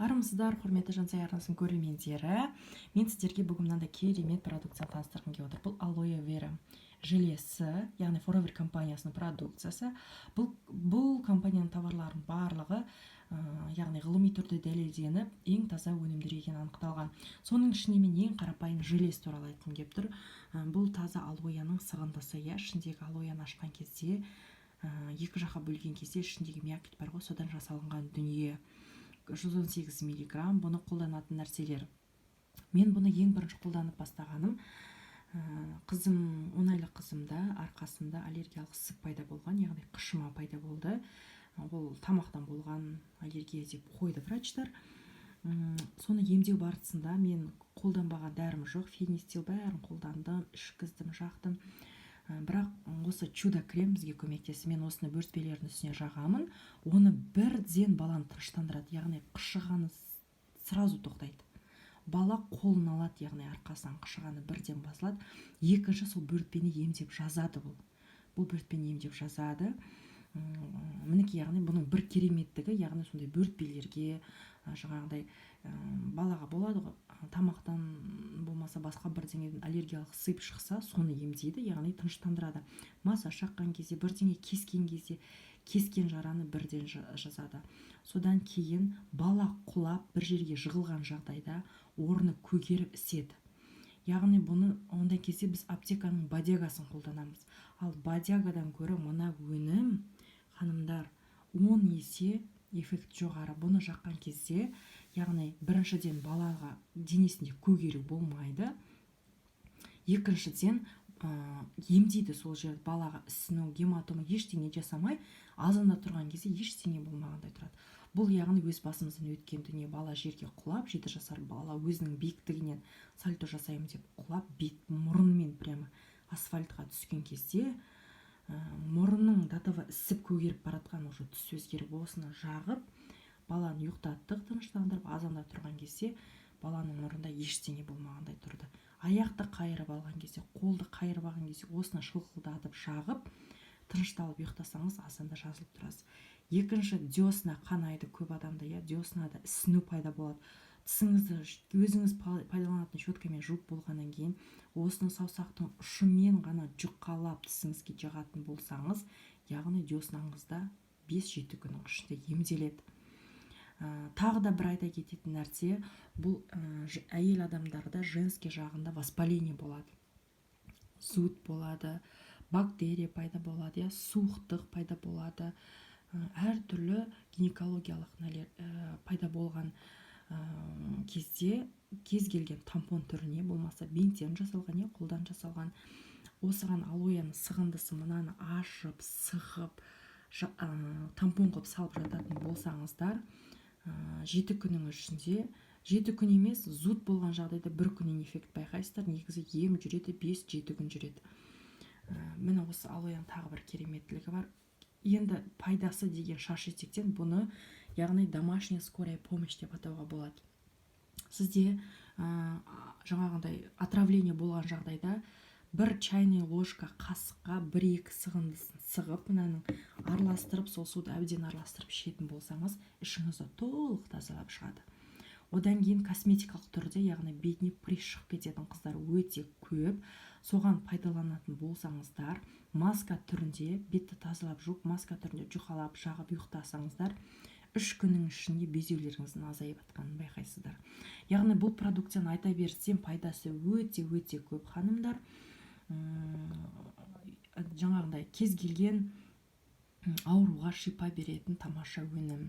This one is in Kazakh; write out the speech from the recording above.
Армысыздар, құрметті Жансая арнасының көрермендері. Мен сіздерге бүгін мынандай керемет продукцияны таныстырғым келіп отыр. Бұл алоэ вера желесі, яғни Forever компаниясының продукциясы. Бұл компанияның товарларының барлығы, яғни ғылыми түрде дәлелденіп, ең таза өнімдер екені анықталған. Соның ішінде мен ең қарапайым желес туралы айтқым келіп тұр. Бұл таза алоэның сығындысы, ішіндегі алоэны ашқан кезде, екі жаққа бөлген кезде ішіндегі миокит бар ғой, содан жасалынған дүние. 118 миллиграмм. Бұны қолданатын нәрселер. Мен бұны ең бірінші қолданып бастағаным, қызым, 10 айлық қызымда арқасында аллергиялық ісік пайда болған, яғни қышыма пайда болды. Ол тамақтан болған аллергия деп қойды врачтар. Соны емдеу барысында мен қолданбаған дәрім жоқ, фенистил бәрін қолдандым, ішкіздім, жақтым. Бірақ осы чудо крем бізге көмектесті. Мен осыны бөртпелердің үстіне жағамын. Оны бірден баланы тыныштандырады, яғни қышығаны сразу тоқтайды. Бала қолын алады, яғни арқасынан қышығаны бірден басылады. Екінші, сол бөртпені емдеп жазады. Бұл бөртпені емдеп жазады. Мінекей, яғни бұның бір кереметтігі, яғни сондай бөртпелерге, жаңағыдай балаға болады ғой, тамақтан болмаса басқа бірдеңеден аллергиялық сып шықса, соны емдейді, яғни тыныштандырады. Массаж шаққан кезде, бірдеңе кескен кезде, кескен жараны бірден жазады. Содан кейін бала құлап бір жерге жығылған жағдайда орны көгеріп іседі. Яғни бұны ондай кезде біз аптеканың бодягасын қолданамыз. Ал бодягадан гөрі мына өнім, ханымдар, 10 есе эффект жоғары. Бұны жаққан кезде, яғни біріншіден балаға денесінде көгеру болмайды. Екіншіден емдейді сол жерді, балаға ісіну, гематома ештеңе жасамай, азанда тұрған кезде ештеңе болмағандай тұрады. Бұл яғни өз басымыздан өткен дүние. Бала жерге құлап, 7 жасар бала өзінің биіктігінен сальто жасаймын деп құлап, мұрынмен прямо асфальтқа түскен кезде, мұрынның датова ісіп көгеріп баратқан, уже түс өзгеріп, осыны жағып, баланы ұйықтаттық, тыныштандырып, азанда тұрған кезде баланың мұрнында ештеңе болмағандай тұрды. Аяқты қайырып алған кезде, қолды қайырып алған кезде, осыны шылқылдатып жағып, тынышталып ұйықтасаңыз, азанда жазылып тұрасыз. Екінші, десна қанайды көп адамда, деснада ісіну пайда болады. Тісіңізді өзіңіз пайдаланатын щеткамен жуып болғаннан кейін, осыны саусақтың ұшымен ғана жұқалап тісіңізге жағатын болсаңыз, яғни деснаңызда 5-7 күннің ішінде емделеді. Тағы да бір айта кететін нәрсе, бұл әйел адамдарда женский жағында воспаление болады. Зуд болады, бактерия пайда болады, суықтық пайда болады. Әртүрлі гинекологиялық пайда болған кезде кез келген тампон түріне, болмаса бинттен жасалған, қолдан жасалған, осыған алоэның сығындысы мынаны ашып, сығып, тампон қылып салып жататын болсаңыздар, 7 күннің ішінде, 7 күн емес, зуд болған жағдайда 1 күннен эффект байқайсыздар. Негізі ем жүреді, 5-7 күн жүреді. Міне осы алоэның тағы бір кереметтілігі бар. Енді пайдасы деген шаш етектен бұны, яғни домашняя скорая помощь деп атауға болады. Сізде жаңағындай отравление болған жағдайда 1 чайный ложка қасыққа 1-2 сығындысын сығып, мынаның араластырып, сол суды әбден араластырып ішетін болсаңыз, ішіңізді толық тазалап шығады. Одан кейін косметикалық түрде, яғни бетіне прыщ шығып кететін қыздар өте көп. Соған пайдаланатын болсаңыздар, маска түрінде бетті тазалап жуып, маска түрінде жұқалап, жағып ұйықтасаңыздар, 3 күннің ішінде безеулеріңіздің азайып жатқанын байқайсыздар. Яғни бұл продукцияны айта берсем, пайдасы өте көп, ханымдар. Жаңағындай кез келген ауруға шипа беретін тамаша өнім.